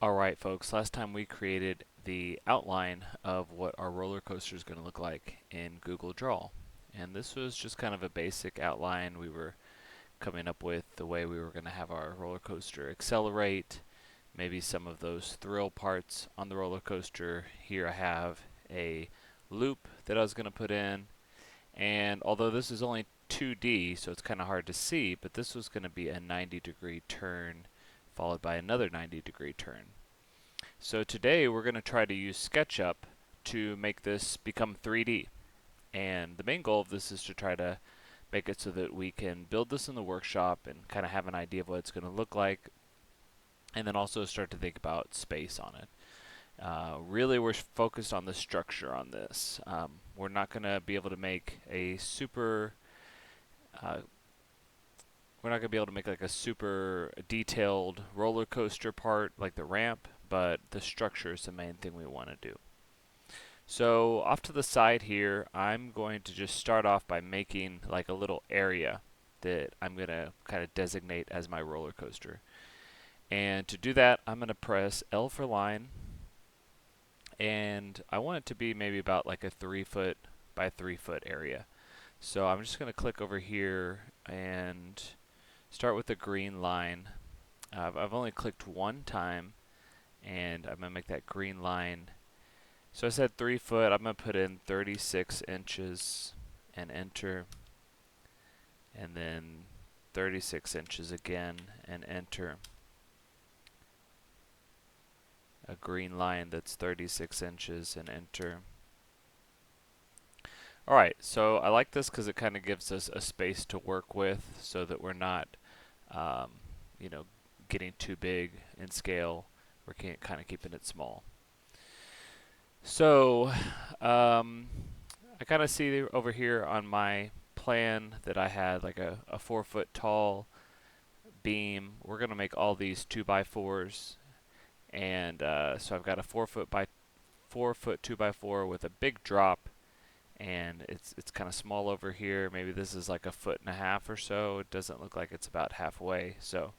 Alright folks, last time we created the outline of what our roller coaster is going to look like in Google Draw. And this was just kind of a basic outline. We were coming up with the way we were going to have our roller coaster accelerate, maybe some of those thrill parts on the roller coaster. Here I have a loop that I was going to put in, and although this is only 2D, so it's kind of hard to see, but this was going to be a 90-degree turn followed by another 90-degree turn. So today we're going to try to use SketchUp to make this become 3D. And the main goal of this is to try to make it so that we can build this in the workshop and kind of have an idea of what it's going to look like, and then also start to think about space on it. Really, we're focused on the structure on this. We're not going to be able to make a super we're not going to be able to make like a super detailed roller coaster part like the ramp, but the structure is the main thing we want to do. So off to the side here, I'm going to just start off by making like a little area that I'm going to kind of designate as my roller coaster. And to do that, I'm going to press L for line, and I want it to be maybe about like a 3-foot by 3-foot area. So I'm just going to click over here and start with the green line. I've only clicked one time, and I'm going to make that green line. So I said 3 foot, I'm going to put in 36 inches and enter, and then 36 inches again and enter. A green line that's 36 inches and enter. Alright, so I like this because it kind of gives us a space to work with so that we're not you know, getting too big in scale. We're kind of keeping it small. So I kind of see over here on my plan that I had like a 4-foot tall beam. We're going to make all these 2x4s, and so I've got a 4-foot 2x4 with a big drop, and it's kind of small over here. Maybe this is like 1.5 feet or so. It doesn't look like it's about halfway, so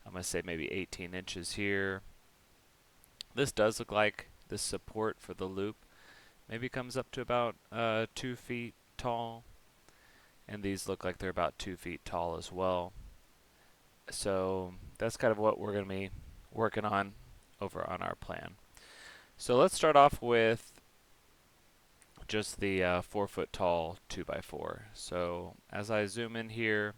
I'm going to say maybe 18 inches here. This does look like the support for the loop maybe comes up to about 2 feet tall, and these look like they're about 2 feet tall as well. So that's kind of what we're going to be working on over on our plan. So let's start off with just the 4-foot tall 2x4. So as I zoom in here,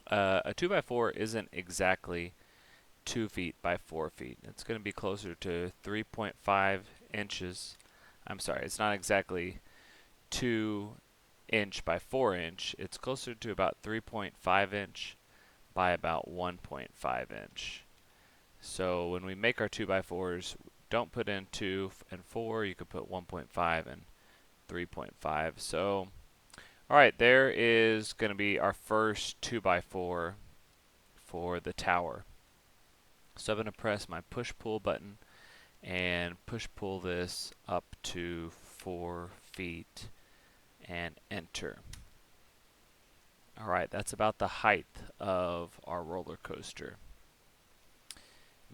a 2x4 isn't exactly 2 feet by 4 feet. It's going to be closer to 3.5 inches. I'm sorry, it's not exactly 2 inch by 4 inch. It's closer to about 3.5 inch by about 1.5 inch. So when we make our 2x4s, don't put in 2 and 4. You could put 1.5 and 3.5. So alright, there is going to be our first 2x4 for the tower. So I'm going to press my push-pull button and push-pull this up to 4 feet and enter. Alright, that's about the height of our roller coaster.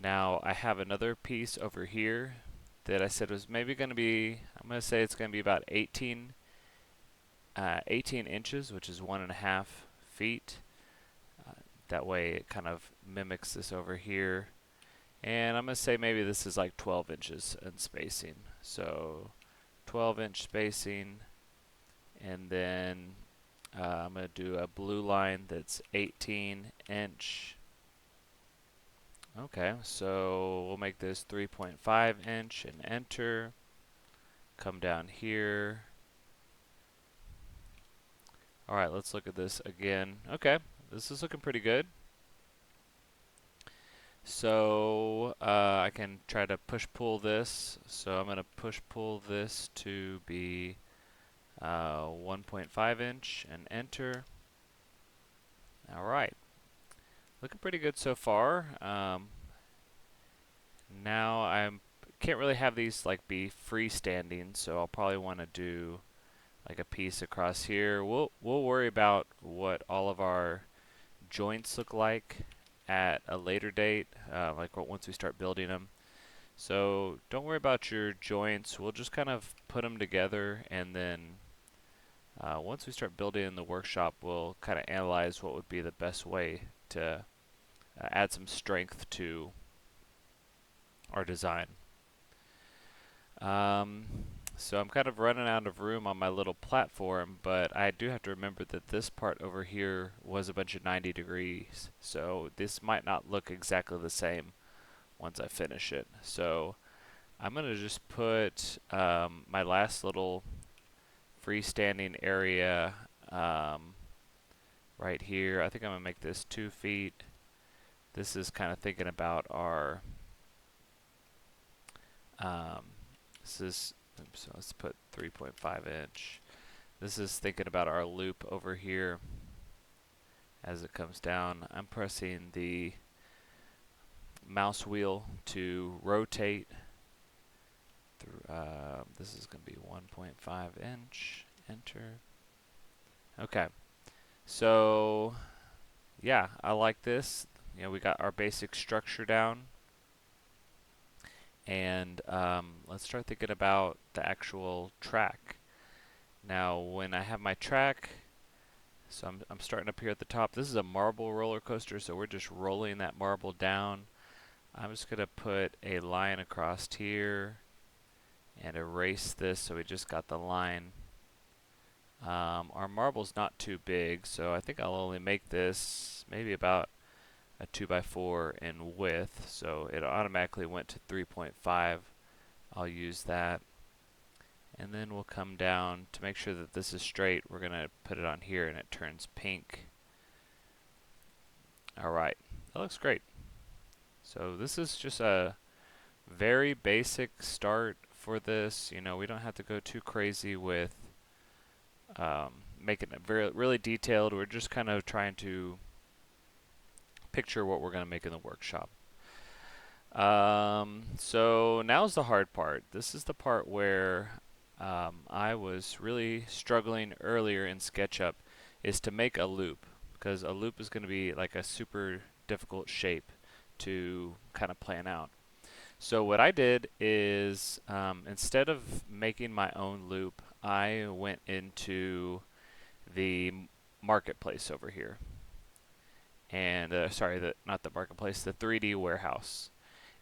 Now I have another piece over here that I said was maybe going to be, I'm going to say it's going to be about 18 inches, which is 1.5 feet. That way it kind of mimics this over here. And I'm going to say maybe this is like 12 inches in spacing. So 12-inch spacing, and then I'm going to do a blue line that's 18-inch. Okay, so we'll make this 3.5 inch and enter. Come down here. Alright, let's look at this again. Okay, this is looking pretty good. So I can try to push-pull this. So I'm going to push-pull this to be 1.5 inch and enter. Alright, looking pretty good so far. Now I can't really have these like be freestanding, so I'll probably want to do like a piece across here. We'll worry about what all of our joints look like at a later date, like once we start building them. So don't worry about your joints. We'll just kind of put them together, and then once we start building in the workshop, we'll kind of analyze what would be the best way to add some strength to our design. Um, so I'm kind of running out of room on my little platform, but I do have to remember that this part over here was a bunch of 90 degrees, so this might not look exactly the same once I finish it. So I'm going to just put my last little freestanding area right here. I think I'm going to make this 2 feet. This is kind of thinking about our, this is, oops, so let's put 3.5 inch. This is thinking about our loop over here as it comes down. I'm pressing the mouse wheel to rotate through, this is going to be 1.5 inch, enter. Okay, so yeah, I like this. You know, we got our basic structure down, and let's start thinking about the actual track. Now, when I have my track, so I'm starting up here at the top. This is a marble roller coaster, so we're just rolling that marble down. I'm just going to put a line across here and erase this so we just got the line. Our marble's not too big, so I think I'll only make this maybe about a 2x4 in width, so it automatically went to 3.5. I'll use that. And then we'll come down to make sure that this is straight. We're going to put it on here and it turns pink. Alright, that looks great. So this is just a very basic start for this. You know, we don't have to go too crazy with making it really detailed. We're just kind of trying to picture what we're going to make in the workshop. So now's the hard part. This is the part where I was really struggling earlier in SketchUp, is to make a loop, because a loop is going to be like a super difficult shape to kind of plan out. So what I did is instead of making my own loop, I went into the marketplace over here. And sorry, not the marketplace, the 3D warehouse.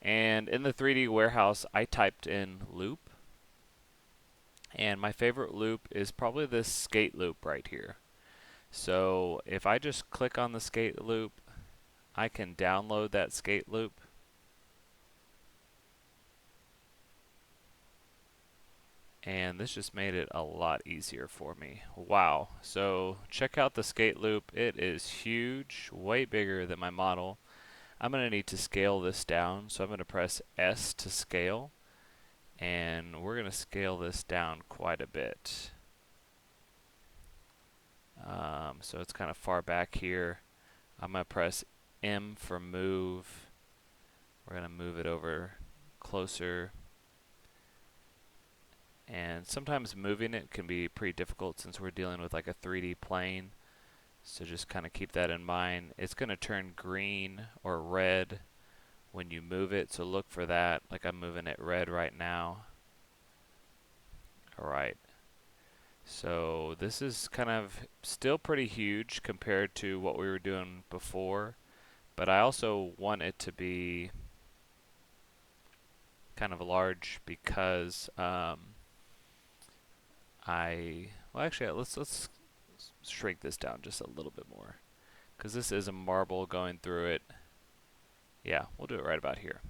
And in the 3D warehouse, I typed in loop. And my favorite loop is probably this skate loop right here. So if I just click on the skate loop, I can download that skate loop. And this just made it a lot easier for me. Wow. So check out the skate loop. It is huge, way bigger than my model. I'm going to need to scale this down, so I'm going to press S to scale, and we're going to scale this down quite a bit. So it's kind of far back here. I'm going to press M for move. We're going to move it over closer. And sometimes moving it can be pretty difficult since we're dealing with like a 3D plane. So just kind of keep that in mind. It's going to turn green or red when you move it, so look for that. Like I'm moving it red right now. Alright. So this is kind of still pretty huge compared to what we were doing before, but I also want it to be kind of large because well actually let's shrink this down just a little bit more, because this is a marble going through it. Yeah, we'll do it right about here.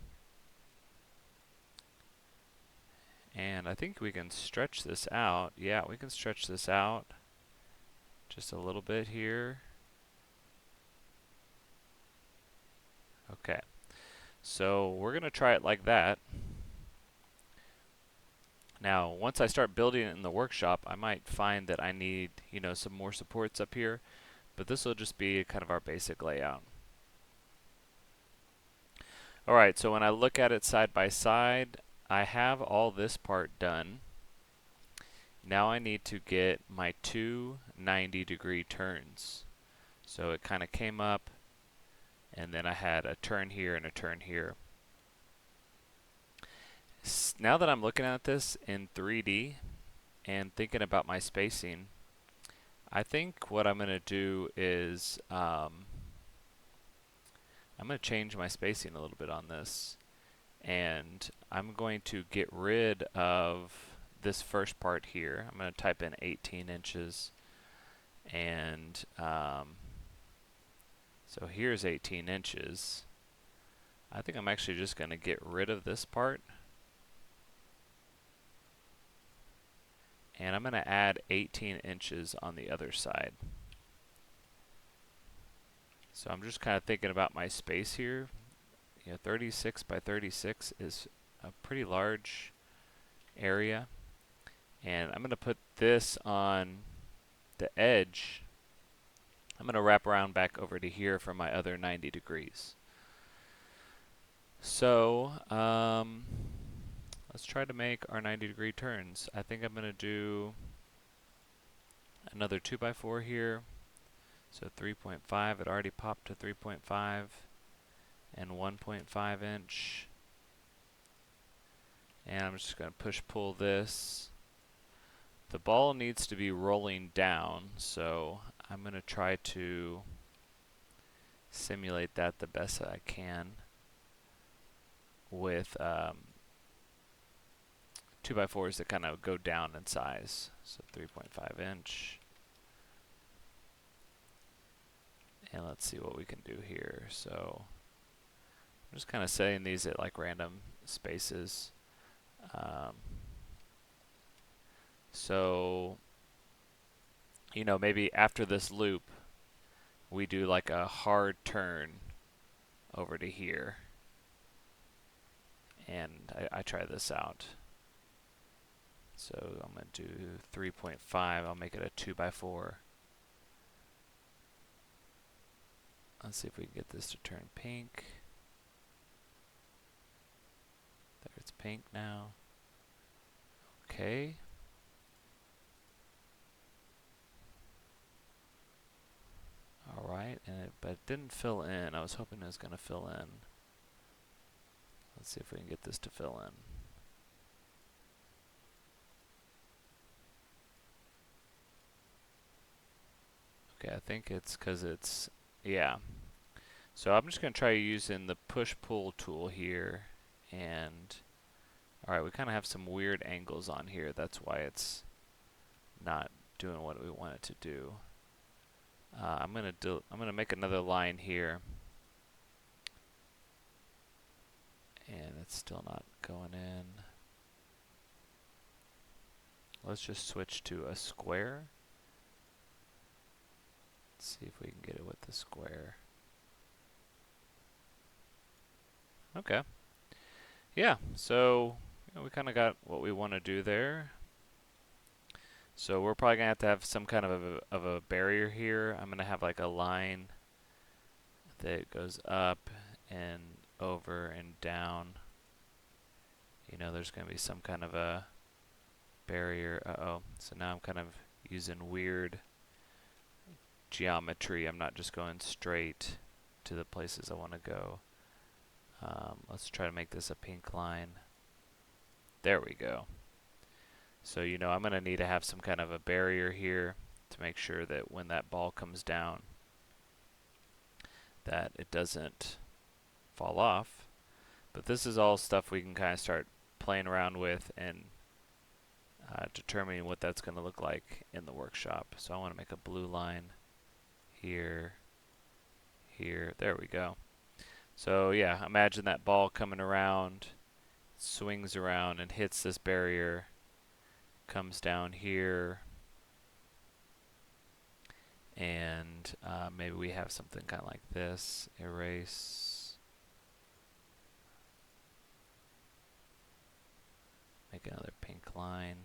And I think we can stretch this out. Yeah, we can stretch this out just a little bit here. Okay, so we're going to try it like that. Now, once I start building it in the workshop, I might find that I need, you know, some more supports up here, but this will just be kind of our basic layout. Alright, so when I look at it side by side, I have all this part done. Now I need to get my two 90-degree turns. So it kind of came up, and then I had a turn here and a turn here. Now that I'm looking at this in 3D and thinking about my spacing, I think what I'm going to do is I'm going to change my spacing a little bit on this, and I'm going to get rid of this first part here. I'm going to type in 18 inches, and so here's 18 inches. I think I'm actually just going to get rid of this part, and I'm going to add 18 inches on the other side. So I'm just kind of thinking about my space here. 36 by 36 is a pretty large area, and I'm going to put this on the edge. I'm going to wrap around back over to here for my other 90 degrees. So let's try to make our 90-degree turns. I think I'm going to do another 2x4 here. So 3.5, it already popped to 3.5, and 1.5 inch. And I'm just going to push-pull this. The ball needs to be rolling down, so I'm going to try to simulate that the best that I can with 2x4s that kind of go down in size. So 3.5 inch. And let's see what we can do here. So I'm just kind of setting these at like random spaces. So, maybe after this loop, we do like a hard turn over to here. And I try this out. So I'm going to do 3.5. I'll make it a 2x4. Let's see if we can get this to turn pink. There, it's pink now. Okay. Alright, but it didn't fill in. I was hoping it was going to fill in. Let's see if we can get this to fill in. Okay, I think it's because it's, yeah. So I'm just going to try using the push-pull tool here, and alright, we kind of have some weird angles on here. That's why it's not doing what we want it to do. I'm gonna make another line here, and it's still not going in. Let's just switch to a square. Let's see if we can get it with the square. Okay. Yeah, so we kind of got what we want to do there. So we're probably going to have some kind of a barrier here. I'm going to have like a line that goes up and over and down. There's going to be some kind of a barrier. Uh-oh. So now I'm kind of using weird geometry. I'm not just going straight to the places I want to go. Let's try to make this a pink line. There we go. So, I'm going to need to have some kind of a barrier here to make sure that when that ball comes down, that it doesn't fall off. But this is all stuff we can kind of start playing around with and determining what that's going to look like in the workshop. So I want to make a blue line here, here, there we go. So yeah, imagine that ball coming around, swings around and hits this barrier, comes down here, and maybe we have something kind of like this. Erase. Make another pink line.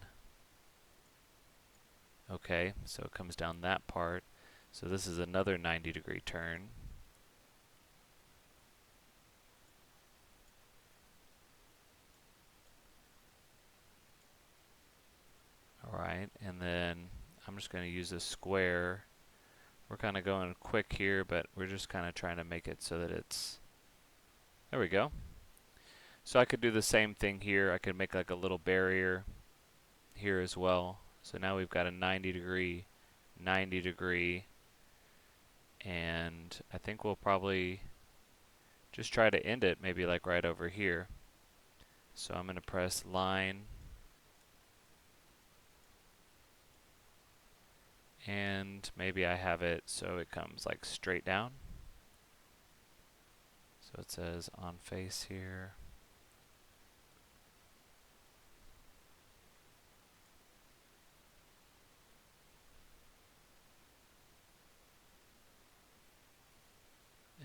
Okay, so it comes down that part. So this is another 90-degree turn. Alright, and then I'm just going to use a square We're kind of going quick here, but we're just kind of trying to make it so that it's, there we go. So I could do the same thing here. I could make like a little barrier here as well. So now we've got a 90 degree, 90 degree, and I think we'll probably just try to end it maybe like right over here. So I'm going to press line, and maybe I have it so it comes like straight down. So it says on face here.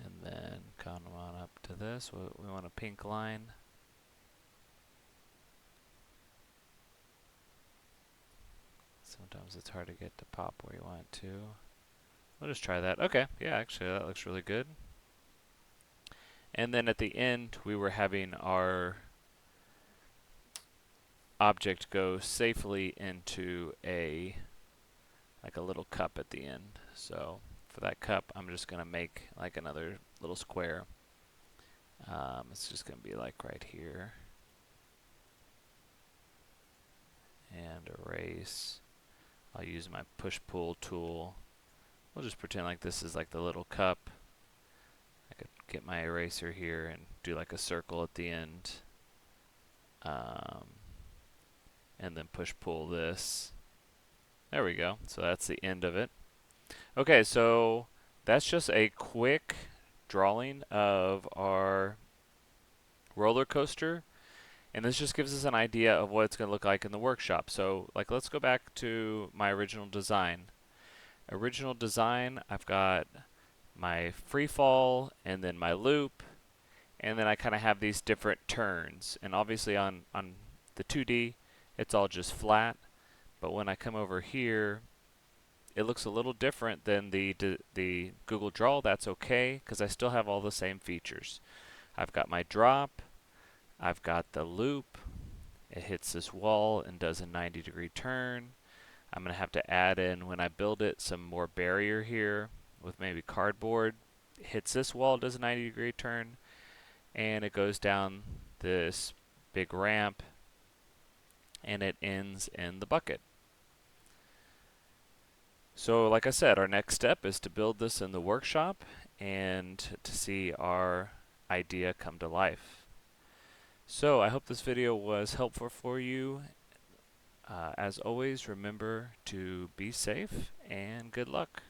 And then come on up to this. We want a pink line. Sometimes it's hard to get to pop where you want it to. We'll just try that. Okay, yeah, actually that looks really good. And then at the end, we were having our object go safely into like a little cup at the end. So for that cup, I'm just going to make like another little square. It's just going to be like right here. And erase. I'll use my push-pull tool. We'll just pretend like this is like the little cup. I could get my eraser here and do like a circle at the end. And then push-pull this. There we go. So that's the end of it. Okay, so that's just a quick drawing of our roller coaster. And this just gives us an idea of what it's going to look like in the workshop. So like let's go back to my original design. Original design, I've got my free fall and then my loop, and then I kind of have these different turns. And obviously on the 2D, it's all just flat. But when I come over here, it looks a little different than the Google Draw. That's okay, because I still have all the same features. I've got my drop, I've got the loop, it hits this wall and does a 90-degree turn. I'm going to have to add in, when I build it, some more barrier here with maybe cardboard. It hits this wall, does a 90-degree turn, and it goes down this big ramp, and it ends in the bucket. So like I said, our next step is to build this in the workshop and to see our idea come to life. So I hope this video was helpful for you. As always, remember to be safe and good luck.